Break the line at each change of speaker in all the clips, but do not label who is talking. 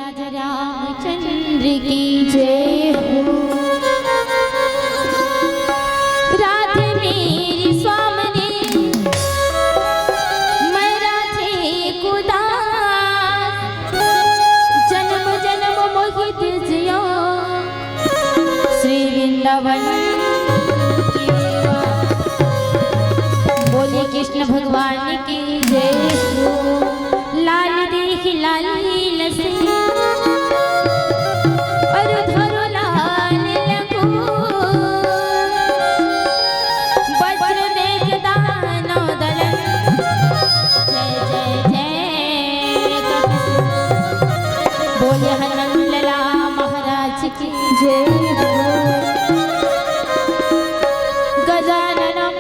राज रामचंद्र की जय हो। राधे मेरी स्वामिनी मैं राधे को दास, जन्म जन्म मोहित जियो श्री वृंदावन की वास। बोलिए कृष्ण भगवान की जय हो। लाल देख लाली लसे और धरो लाल लगो, वज्र देख दानव दलन जय जय जय कपिस। बोले हनुमान लला महाराज की जय हो। गजाननम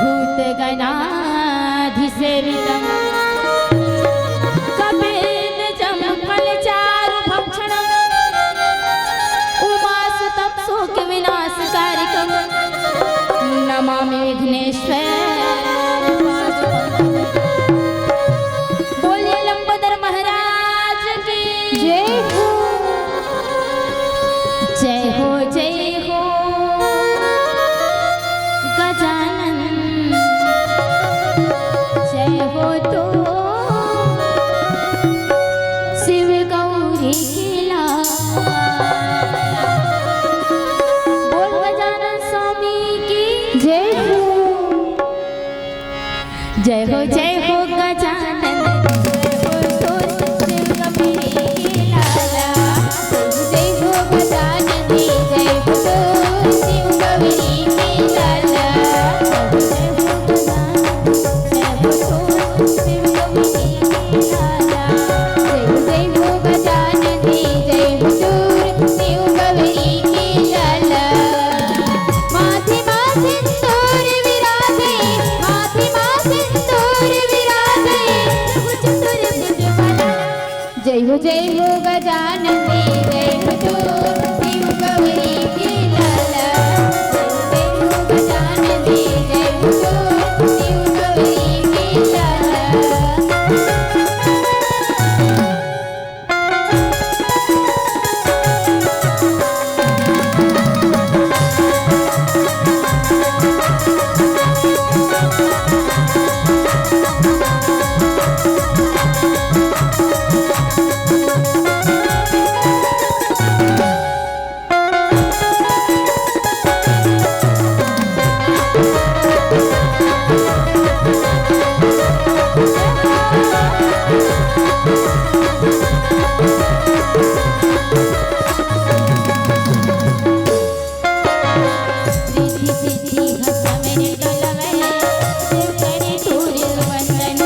भूत गणाधिसेवितम् कपिध्वजं फलचारुभक्षणम् उमासुतं शोकविनाशकारिकम् नमामि विघ्नेश्वर पादपङ्कजम्। बोलिए लंबोदर महाराज की जय हो। जय हो जय हो गजानन, जय हो तो शिव गौरी की लाल। बोल गजानन स्वामी की जय हो। जय हो जय हो गजानन, जय हो तो शिव गौरी की लाला। जय हो गजानन जय हो तो शिव गौरी की लाला। जय हो गजानन जय हो तो शिव गौरी की लाला। जय हो गजानन जय हो तो शिव गौरी की लाला। माथे माथे सिंदूर विराजे, माथे माथे सिंदूर विराजे, भुज तुर भुज बना। जय हो गजानन जय हो तो शिव गौरी की लाला। जय हो गजानन जय हो तो शिव गौरी की लाला। रिद्धि सिद्धि हसम निकलवे, शिव करे तोर वंदन।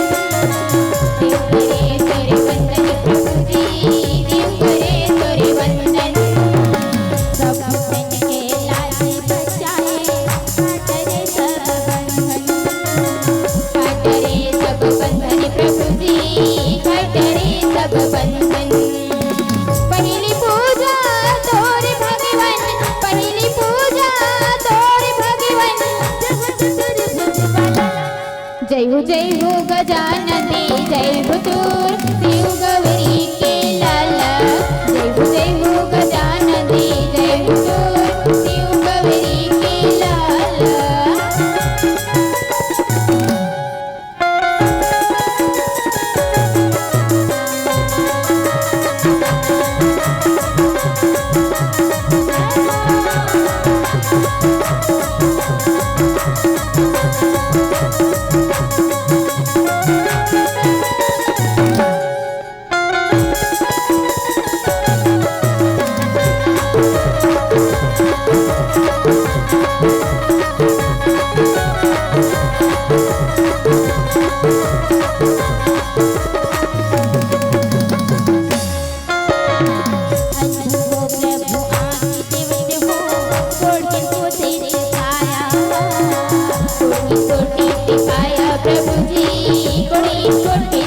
शिव करे तोर वंदन प्रभु जी, शिव करे तोर वंदन। सब भक्तन के लाज बचाए, काटरे सब बंधन। काटरे सब बंधन प्रभु जी, काटरे सब बंधन। पहली पूजा तोर भगवन, पहली पूजा तोर भगवन। जय हो गजानन जय हो तोर शिव गौरी के लाला। जय हो गजानन जय हो तोर शिव गौरी के लाला। प्रभु जी कोटि कोटि